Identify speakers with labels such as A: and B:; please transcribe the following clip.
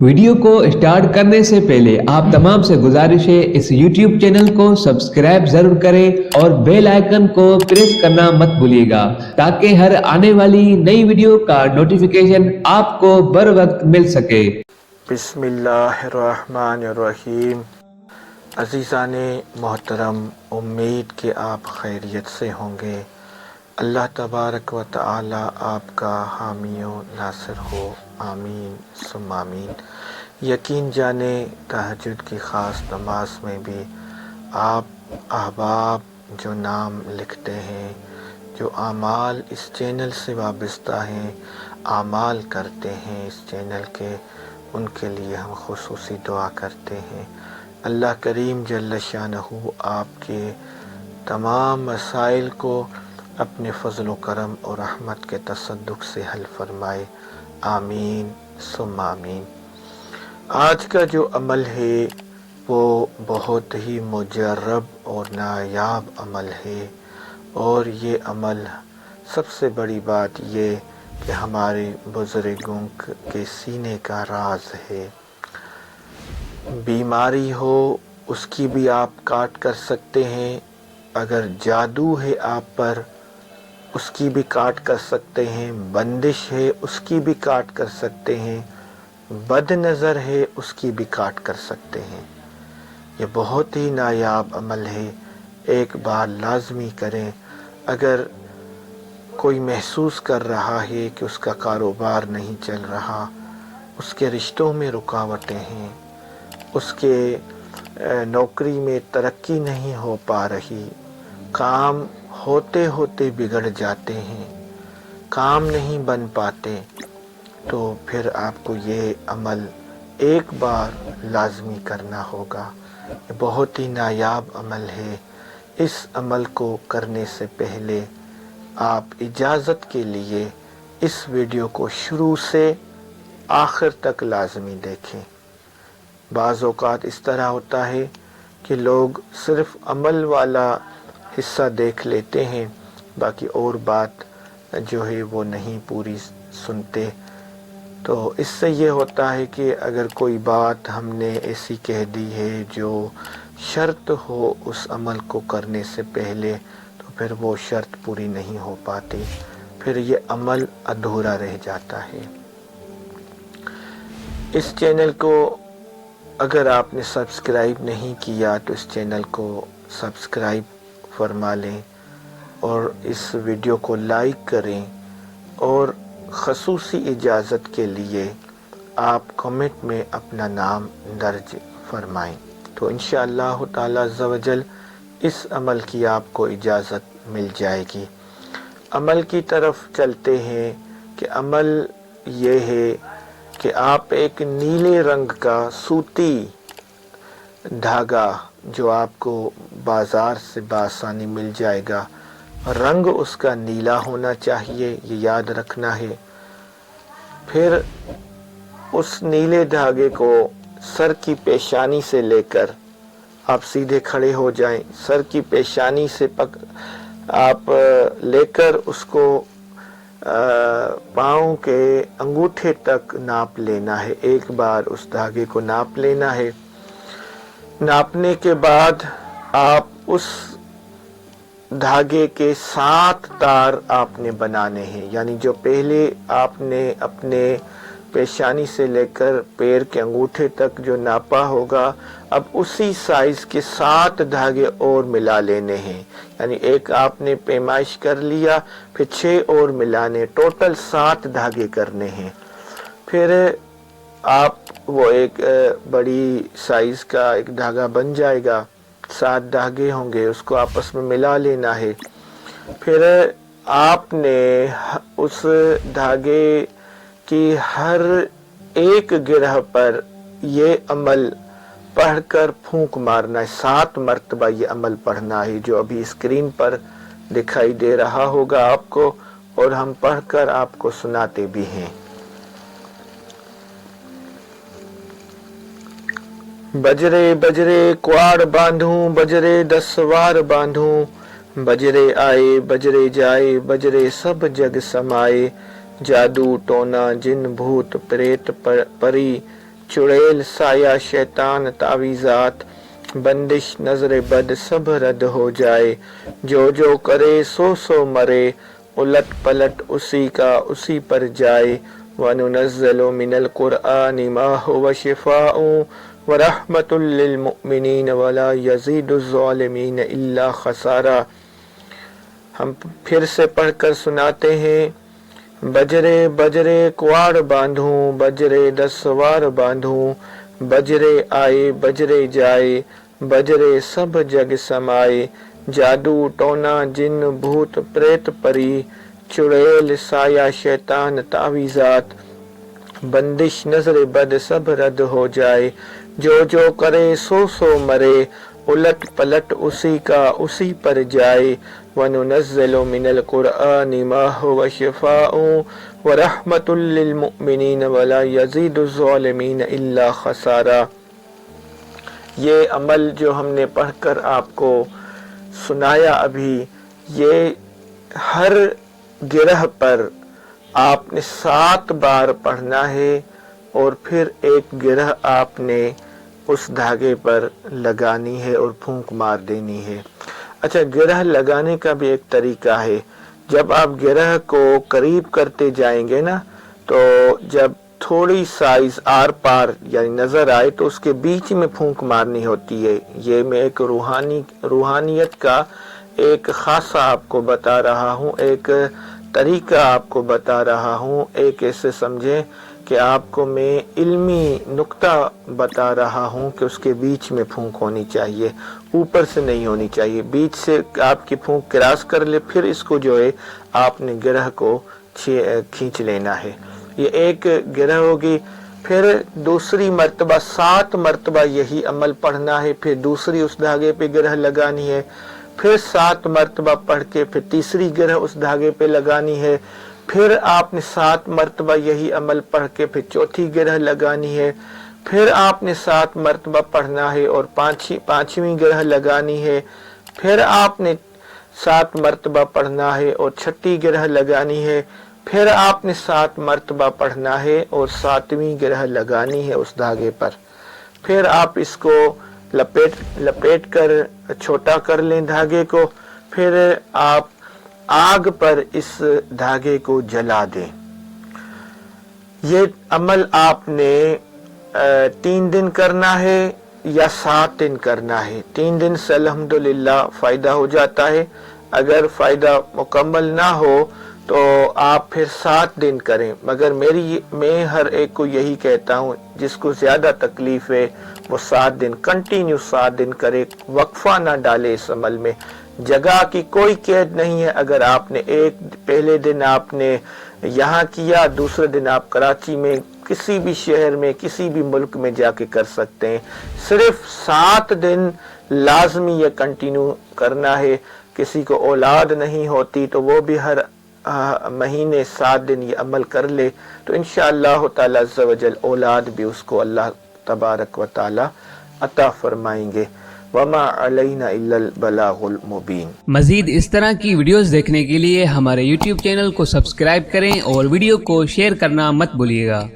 A: Video को start करने से पहले आप तमाम से गुजारिश है इस YouTube चैनल को सब्सक्राइब जरूर करें और बेल आइकन को प्रेस करना मत भूलिएगा ताकि हर आने वाली नई वीडियो का नोटिफिकेशन आपको बर वक्त मिल सके।
B: बिस्मिल्लाहिर्रहमानिर्रहीम। अज़ीज़ाने मोहतरम, उम्मीद कि आप खैरियत से होंगे। अल्लाह तबारक व तआला आपका हामी व नासिर हो, आमीन सुम्मा आमीन। यकीन जाने तहज्जुद की ख़ास नमाज में भी आप अहबाब जो नाम लिखते हैं, जो आमाल इस चैनल से वाबस्ता हैं, आमाल करते हैं इस चैनल के, उनके लिए हम खुसूसी दुआ करते हैं। अल्लाह करीम जल्ल शानहू आपके तमाम मसाइल को अपने फ़ज़ल व करम और रहमत के तसद्दुक़ से हल फरमाए, आमीन सुम्मा आमीन। आज का जो अमल है वो बहुत ही मुजर्रब और नायाब अमल है, और ये अमल सबसे बड़ी बात ये कि हमारे बुज़ुर्गों के सीने का राज है। बीमारी हो उसकी भी आप काट कर सकते हैं, अगर जादू है आप पर उसकी भी काट कर सकते हैं, बंदिश है उसकी भी काट कर सकते हैं, बद नज़र है उसकी भी काट कर सकते हैं। ये बहुत ही नायाब अमल है, एक बार लाजमी करें। अगर कोई महसूस कर रहा है कि उसका कारोबार नहीं चल रहा, उसके रिश्तों में रुकावटें हैं, उसके नौकरी में तरक्की नहीं हो पा रही, काम होते होते बिगड़ जाते हैं, काम नहीं बन पाते, तो फिर आपको ये अमल एक बार लाजमी करना होगा। ये बहुत ही नायाब अमल है। इस अमल को करने से पहले आप इजाज़त के लिए इस वीडियो को शुरू से आखिर तक लाजमी देखें। बाज़ औक़ात इस तरह होता है कि लोग सिर्फ़ अमल वाला हिस्सा देख लेते हैं, बाकी और बात जो है वो नहीं पूरी सुनते। तो इससे ये होता है कि अगर कोई बात हमने ऐसी कह दी है जो शर्त हो उस अमल को करने से पहले, तो फिर वो शर्त पूरी नहीं हो पाती, फिर ये अमल अधूरा रह जाता है। इस चैनल को अगर आपने सब्सक्राइब नहीं किया तो इस चैनल को सब्सक्राइब फरमा लें और इस वीडियो को लाइक करें, और ख़ुसूसी इजाज़त के लिए आप कमेंट में अपना नाम दर्ज फरमाएं, तो इंशाअल्लाह ताला अज़्ज़ा वजल इस अमल की आपको इजाज़त मिल जाएगी। अमल की तरफ चलते हैं कि अमल ये है कि आप एक नीले रंग का सूती धागा जो आपको बाज़ार से बासानी मिल जाएगा, रंग उसका नीला होना चाहिए, ये याद रखना है। फिर उस नीले धागे को सर की पेशानी से लेकर आप सीधे खड़े हो जाएं, सर की पेशानी से आप लेकर उसको पाँव के अंगूठे तक नाप लेना है। एक बार उस धागे को नाप लेना है। नापने के बाद आप उस धागे के 7 तार आपने बनाने हैं, यानी जो पहले आपने अपने पेशानी से लेकर पैर के अंगूठे तक जो नापा होगा, अब उसी साइज के 7 धागे और मिला लेने हैं। यानी एक आपने पैमाइश कर लिया, फिर 6 और मिलाने, टोटल 7 धागे करने हैं। फिर आप वो एक बड़ी साइज का एक धागा बन जाएगा, 7 धागे होंगे, उसको आपस में मिला लेना है। फिर आपने उस धागे की हर एक गिरह पर ये अमल पढ़कर फूंक मारना है। 7 मरतबा ये अमल पढ़ना है, जो अभी स्क्रीन पर दिखाई दे रहा होगा आपको, और हम पढ़कर आपको सुनाते भी हैं। बजरे बजरे क्वाड़ बांधूं, बजरे 10 सवार बांधूं, बजरे आए बजरे जाए, बजरे सब जग समाए, जादू टोना जिन भूत प्रेत परी, चुड़ैल साया शैतान तावीज़ात बंदिश नजर बद सब रद्द हो जाए, जो जो करे सो सो मरे, उलट पलट उसी का उसी पर जाए। वनुनज़्ज़िलु मिनल कुरआनि मा हुवा शिफ़ाउ व रहमतुल लिल मुमिनीन वला यज़ीदुज़ ज़ालिमीन इल्ला खसारा। हम फिर से पढ़कर सुनाते हैं। बजरे बजरे कुआड़ बांधूं, बजरे 10 सवार बांधूं, बजरे आए बजरे जाए, बजरे सब जग समाए। जादू टोना जिन भूत प्रेत परी, चुड़ैल साया शैतान तावीज़ात बंदिश नजर बद सब रद्द हो जाए, जो जो करे सो सो मरे, उलट पलट उसी का उसी पर जाए। वनुनज़्ज़िलु मिनल कुरआनि मा हुवा शिफ़ाउ व रहमतुल लिल मुमिनीन वला यज़ीदुज़ ज़ालिमीन इल्ला खसारा। ये अमल जो हमने पढ़कर आपको सुनाया अभी, ये हर गिरह पर आपने 7 बार पढ़ना है और फिर एक गिरह आपने उस धागे पर लगानी है और फूंक मार देनी है। अच्छा, गिरह लगाने का भी एक तरीका है। जब आप गिरह को करीब करते जाएंगे ना, तो जब थोड़ी साइज आर पार यानी नजर आए तो उसके बीच में फूंक मारनी होती है। ये मैं एक रूहानियत का एक खासा आपको बता रहा हूँ, एक तरीका आपको बता रहा हूँ। एक ऐसे समझे कि आपको मैं इल्मी नुक्ता बता रहा हूँ कि उसके बीच में फूंक होनी चाहिए, ऊपर से नहीं होनी चाहिए। बीच से आपकी फूंक क्रॉस कर ले, फिर इसको जो है आपने गिरह को खींच लेना है। ये एक गिरह होगी। फिर दूसरी मर्तबा 7 मर्तबा यही अमल पढ़ना है। फिर दूसरी उस धागे पे गिरह लगानी है। फिर 7 मर्तबा पढ़ के फिर तीसरी गिरह उस धागे पे लगानी है। फिर आपने 7 मर्तबा यही अमल पढ़ के फिर चौथी गिरह लगानी है। फिर आपने 7 मर्तबा पढ़ना है और पांचवी गिरह लगानी है। फिर आपने 7 मर्तबा पढ़ना है और छठी गिरह लगानी है। फिर आपने 7 मर्तबा पढ़ना है और 7वीं गिरह लगानी है उस धागे पर। फिर आप इसको लपेट कर छोटा कर लें धागे को। फिर आप आग पर इस धागे को जला दें। ये अमल आपने 3 दिन करना है या 7 दिन करना है। 3 दिन से अल्हम्दुलिल्लाह फायदा हो जाता है। अगर फायदा मुकम्मल ना हो तो आप फिर 7 दिन करें। मगर मैं हर एक को यही कहता हूँ, जिसको ज्यादा तकलीफ है वो 7 दिन कंटिन्यू 7 दिन करे, वक्फा ना डाले इस अमल में। जगह की कोई कैद नहीं है। अगर आपने पहले दिन आपने यहाँ किया, दूसरे दिन आप कराची में किसी भी शहर में किसी भी मुल्क में जाके कर सकते हैं। सिर्फ 7 दिन लाजमी ये कंटिन्यू करना है। किसी को औलाद नहीं होती तो वो भी हर महीने 7 दिन ये अमल कर ले तो इंशाअल्लाह ताला अज़्ज़ा वजल औलाद भी उसको अल्लाह तबारक व ताला अता फरमाएंगे। वमा अलैना इल्लल बलागुल मुबीन।
C: मजीद इस तरह की वीडियोस देखने के लिए हमारे YouTube चैनल को सब्सक्राइब करें और वीडियो को शेयर करना मत भूलिएगा।